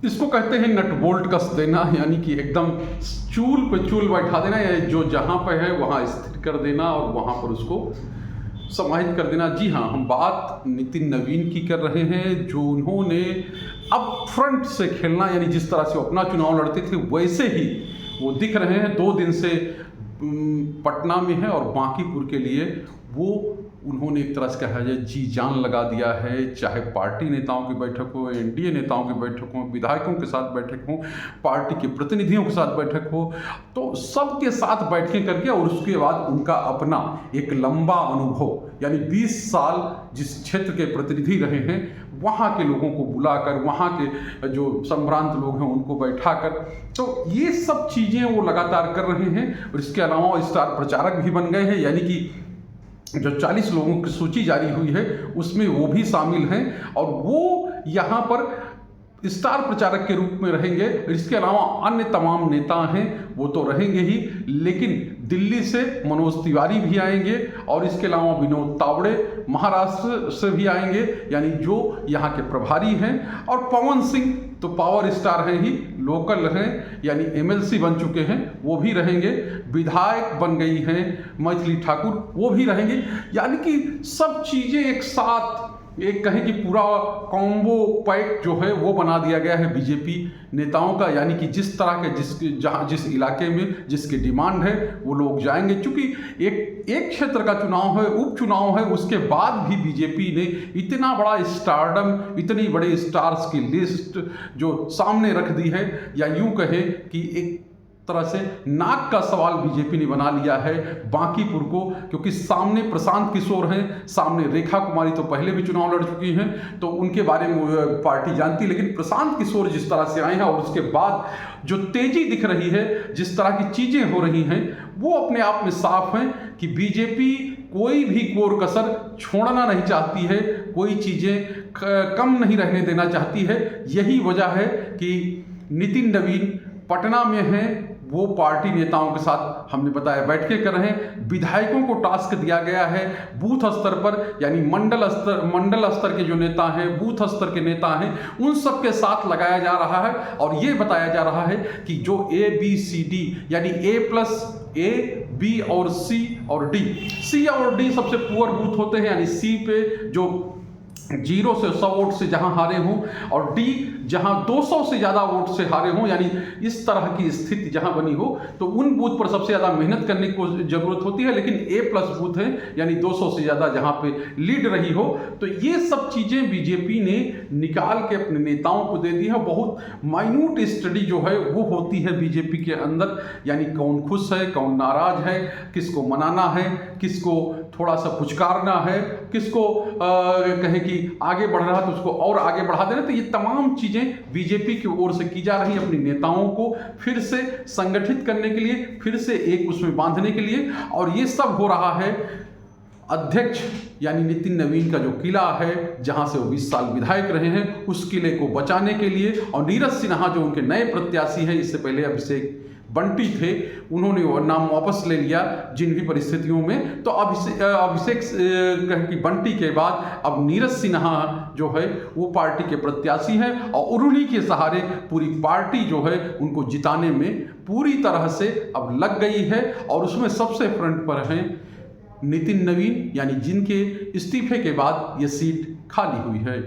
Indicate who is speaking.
Speaker 1: इसको कहते हैं नट बोल्ट कस देना, यानी कि एकदम चूल पे चूल बैठा देना, या जो जहाँ पे है वहाँ स्थिर कर देना और वहाँ पर उसको समाहित कर देना। जी हाँ, हम बात नितिन नवीन की कर रहे हैं, जो उन्होंने अप फ्रंट से खेलना, यानी जिस तरह से वो अपना चुनाव लड़ते थे वैसे ही वो दिख रहे हैं। 2 दिन से पटना में है और बांकीपुर के लिए वो उन्होंने एक तरह से कहा जाए जी जान लगा दिया है। चाहे पार्टी नेताओं की बैठक हो, एनडीए नेताओं की बैठक हो, विधायकों के साथ बैठक हो, पार्टी के प्रतिनिधियों के साथ बैठक हो, तो सबके साथ बैठकें करके और उसके बाद उनका अपना एक लंबा अनुभव, यानी 20 साल जिस क्षेत्र के प्रतिनिधि रहे हैं वहाँ के लोगों को बुलाकर, वहाँ के जो संभ्रांत लोग हैं उनको बैठाकर, तो ये सब चीज़ें वो लगातार कर रहे हैं। और इसके अलावा स्टार प्रचारक भी बन गए हैं, यानी कि जो 40 लोगों की सूची जारी हुई है उसमें वो भी शामिल हैं और वो यहाँ पर स्टार प्रचारक के रूप में रहेंगे। इसके अलावा अन्य तमाम नेता हैं वो तो रहेंगे ही, लेकिन दिल्ली से मनोज तिवारी भी आएंगे और इसके अलावा विनोद तावड़े महाराष्ट्र से भी आएंगे, यानी जो यहाँ के प्रभारी हैं। और पवन सिंह तो पावर स्टार हैं ही, लोकल हैं, यानी एमएलसी बन चुके हैं, वो भी रहेंगे। विधायक बन गई हैं मैथिली ठाकुर, वो भी रहेंगे। यानी कि सब चीज़ें एक साथ, एक कहें कि पूरा कॉम्बो पैक जो है वो बना दिया गया है बीजेपी नेताओं का। यानी कि जिस तरह के जिस इलाके में जिसकी डिमांड है वो लोग जाएंगे। चूँकि एक क्षेत्र का चुनाव है, उपचुनाव है, उसके बाद भी बीजेपी ने इतना बड़ा स्टारडम, इतनी बड़े स्टार्स की लिस्ट जो सामने रख दी है, या यूँ कहे कि एक तरह से नाक का सवाल बीजेपी ने बना लिया है बांकीपुर को, क्योंकि सामने प्रशांत किशोर हैं, सामने रेखा कुमारी तो पहले भी चुनाव लड़ चुकी हैं, तो उनके बारे में पार्टी जानती, लेकिन प्रशांत किशोर जिस तरह से आए हैं और उसके बाद जो तेजी दिख रही है, जिस तरह की चीज़ें हो रही हैं, वो अपने आप में साफ हैं कि बीजेपी कोई भी कोर कसर छोड़ना नहीं चाहती है, कोई चीज़ें कम नहीं रहने देना चाहती है। यही वजह है कि नितिन नवीन पटना में हैं, वो पार्टी नेताओं के साथ हमने बताया बैठकें कर रहे हैं। विधायकों को टास्क दिया गया है बूथ स्तर पर, यानी मंडल स्तर के जो नेता हैं, बूथ स्तर के नेता हैं, उन सब के साथ लगाया जा रहा है और ये बताया जा रहा है कि जो ABCD यानी A+A, B और C और D, C और D सबसे पुअर बूथ होते हैं, यानी C पे जो 0 से 100 वोट से जहां हारे हों और डी जहां 200 से ज़्यादा वोट से हारे हों, यानी इस तरह की स्थिति जहां बनी हो, तो उन बूथ पर सबसे ज़्यादा मेहनत करने की ज़रूरत होती है। लेकिन A+ बूथ है, यानी 200 से ज़्यादा जहां पे लीड रही हो, तो ये सब चीज़ें बीजेपी ने निकाल के अपने नेताओं को दे दी है। बहुत माइन्यूट स्टडी जो है वो होती है बीजेपी के अंदर, यानी कौन खुश है, कौन नाराज है, किसको मनाना है, किसको थोड़ा सा पुचकारना है, किसको कहें कि आगे बढ़ रहा है तो उसको और आगे बढ़ा देना। तो ये तमाम चीज़ें बीजेपी की ओर से की जा रही है अपनी नेताओं को फिर से संगठित करने के लिए, फिर से एक उसमें बांधने के लिए। और ये सब हो रहा है अध्यक्ष यानी नितिन नवीन का जो किला है, जहां से वो 20 साल विधायक रहे हैं, उस किले को बचाने के लिए। और नीरज सिन्हा जो उनके नए प्रत्याशी हैं, इससे पहले अभिषेक बंटी थे, उन्होंने वो नाम वापस ले लिया जिन भी परिस्थितियों में। तो अभिषेक की बंटी के बाद अब नीरज सिन्हा जो है वो पार्टी के प्रत्याशी हैं और उन्हीं के सहारे पूरी पार्टी जो है उनको जिताने में पूरी तरह से अब लग गई है। और उसमें सबसे फ्रंट पर हैं नितिन नवीन, यानी जिनके इस्तीफे के बाद ये सीट खाली हुई है।